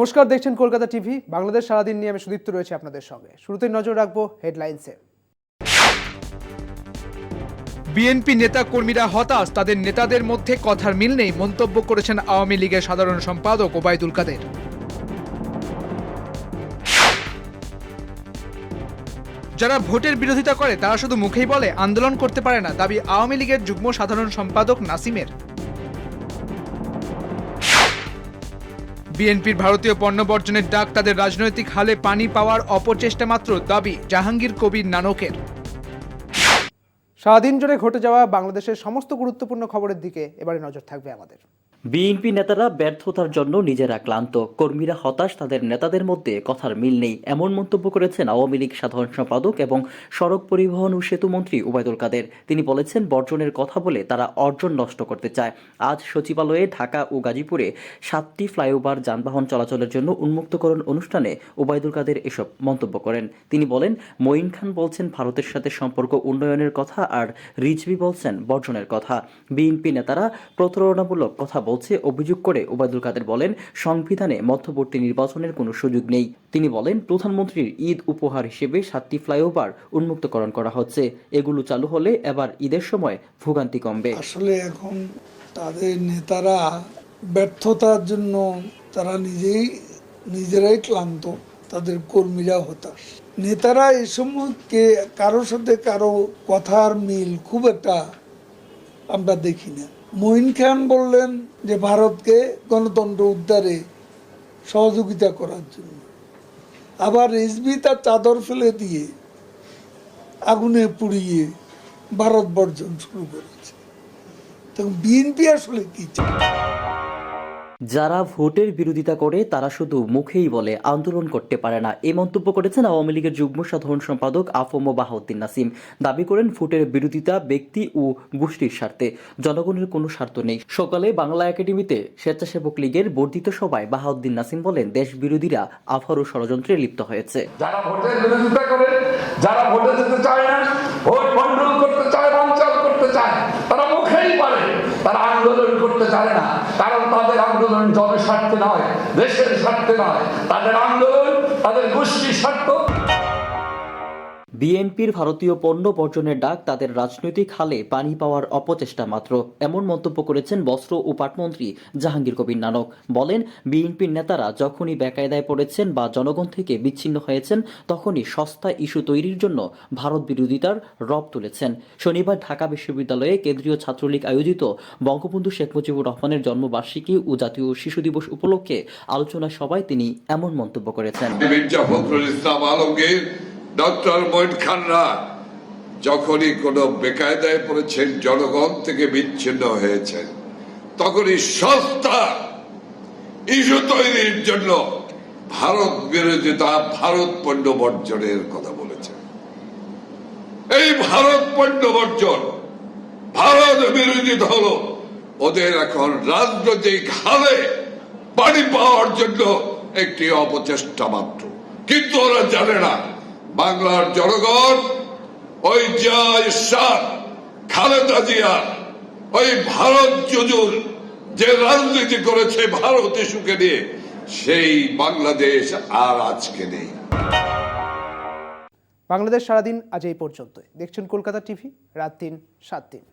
নমস্কার, দেখছেন কলকাতা টিভি। বাংলাদেশ সারাদিন নিয়ে আমি সুদীপ্ত রয়েছে আপনাদের সঙ্গে। শুরুতেই নজর রাখবো হেডলাইন্সে। বিএনপি নেতা কর্মীরা হতাশ, তাদের নেতাদের মধ্যে কথার মিল নেই মন্তব্য করেছেন আওয়ামী লীগের সাধারণ সম্পাদক ওবায়দুল কাদের। যারা ভোটের বিরোধিতা করে তারা শুধু মুখেই বলে, আন্দোলন করতে পারে না, দাবি আওয়ামী লীগের যুগ্ম সাধারণ সম্পাদক নাসিমের। বিএনপির ভারতীয় পণ্য বর্জনের ডাক তাদের রাজনৈতিক হালে পানি পাওয়ার অপচেষ্টা মাত্র, দাবি জাহাঙ্গীর কবির নানকের। সারাদিন জুড়ে ঘটে যাওয়া বাংলাদেশের সমস্ত গুরুত্বপূর্ণ খবরের দিকে এবারে নজর থাকবে আমাদের। বিএনপি নেতারা ব্যর্থতার জন্য নিজেরা ক্লান্ত, কর্মীরা হতাশ, তাদের নেতাদের মধ্যে কথার মিল নেই, এমন মন্তব্য করেছেন আওয়ামী লীগ সাধারণ সম্পাদক এবং সড়ক পরিবহন ও সেতু মন্ত্রী ওবায়দুল কাদের। তিনি বলেছেন, বর্জনের কথা বলে তারা অর্জন নষ্ট করতে চায়। আজ সচিবালয়ে ঢাকা ও গাজীপুরে 7টি ফ্লাইওভার যানবাহন চলাচলের জন্য উন্মুক্তকরণ অনুষ্ঠানে ওবায়দুল কাদের এসব মন্তব্য করেন। তিনি বলেন, মঈন খান বলছেন ভারতের সাথে সম্পর্ক উন্নয়নের কথা, আর রিজভী বলছেন বর্জনের কথা। বিএনপি নেতারা প্রতারণামূলক কথা অভিযোগ করে ওবায়দুল কাদের বলেন, সংবিধানে মধ্যবর্তী নির্বাচনের কোনো সুযোগ নেই। তিনি বলেন, প্রধানমন্ত্রীর ঈদ উপহার হিসেবে 7টি ফ্লাইওভার উন্মুক্তকরণ করা হচ্ছে। এগুলো চালু হলে এবার ঈদের সময় ভোগান্তি কমবে। আসলে এখন তাদের নেতারা ব্যর্থতার জন্য তারা নিজেরাই ক্লান্ত, তাদের কর্মীরা হতাশ। নেতারা এই সময় কারোর সাথে কারো কথার মিল খুব একটা আমরা দেখি না। মঈন খান বললেন যে ভারতকে গণতন্ত্র উদ্ধারে সহযোগিতা করার জন্য, আবার রিজভী তার চাদর ফেলে দিয়ে আগুনে পুড়িয়ে ভারত বর্জন শুরু করেছে। তখন বিএনপি আসলে কি চায়? যারা ভোটের বিরোধিতা করে তারা শুধু মুখেই বলে, আন্দোলন করতে পারে না, এই মন্তব্য করেছেন আওয়ামী লীগের যুগ্ম সাধারণ সম্পাদক আফম বাহাউদ্দিন নাসিম। দাবি করেন, ভোটের বিরোধিতা ব্যক্তি ও গোষ্ঠীর স্বার্থে, জনগণের কোনো স্বার্থ নেই। সকালে বাংলা একাডেমিতে স্বেচ্ছাসেবক লীগের বর্ধিত সভায় বাহাউদ্দিন নাসিম বলেন, দেশ বিরোধীরা আবারও ষড়যন্ত্রে লিপ্ত হয়েছে। যারা ভোটের বিরোধিতা করে, যারা ভোটে যেতে চায় না, ভোট বন্টন করতে চায়, বানচাল করতে চায়, তারা মুখেই পারে, তারা আন্দোলন করতে চায় না। কারণ তাদের আন্দোলন জনস্বার্থে নয়, দেশের স্বার্থে নয়, তাদের আন্দোলন তাদের গোষ্ঠীর স্বার্থ। বিএনপির ভারতীয় পণ্য বর্জনের ডাক তাদের রাজনৈতিক হালে পানি পাওয়ার অপচেষ্টা মাত্র, এমন মন্তব্য করেছেন বস্ত্র ও পাটমন্ত্রী জাহাঙ্গীর কবির নানক। বলেন, বিএনপির নেতারা যখনই বেকায়দায় পড়েছেন বা জনগণ থেকে বিচ্ছিন্ন হয়েছেন, তখনই সস্তা ইস্যু তৈরির জন্য ভারত বিরোধিতার রব তুলেছেন। শনিবার ঢাকা বিশ্ববিদ্যালয়ে কেন্দ্রীয় ছাত্রলীগ আয়োজিত বঙ্গবন্ধু শেখ মুজিবুর রহমানের জন্মবার্ষিকী ও জাতীয় শিশু দিবস উপলক্ষে আলোচনা সভায় তিনি এমন মন্তব্য করেছেন। ডক্টর মঈন খানরা যখনই কোনো বেকায়দায় পড়েছেন, জনগণ থেকে বিচ্ছিন্ন হয়েছেন, তখনই সস্তা ইস্যু তৈরির জন্য ভারত বিরোধিতা, ভারত পণ্য বর্জনের কথা বলেছেন। এই ভারত পণ্য বর্জন, ভারত বিরোধিতা হলো ওদের এখন রাজনৈতিক হালে পানি পাওয়ার জন্য একটি অপচেষ্টা মাত্র। কিন্তু ওরা জানে না, বাংলার জনগণ ওই জিয়া ইরশাদ, খালেদা জিয়া, ওই ভারত জুজুর যে রাজনীতি করেছে ভারত ইস্যুকে নিয়ে, সেই বাংলাদেশ আর আজকে নেই। বাংলাদেশ সারাদিন আজ এই পর্যন্তই। দেখছেন কলকাতা টিভি, রাত 3, 7 দিন।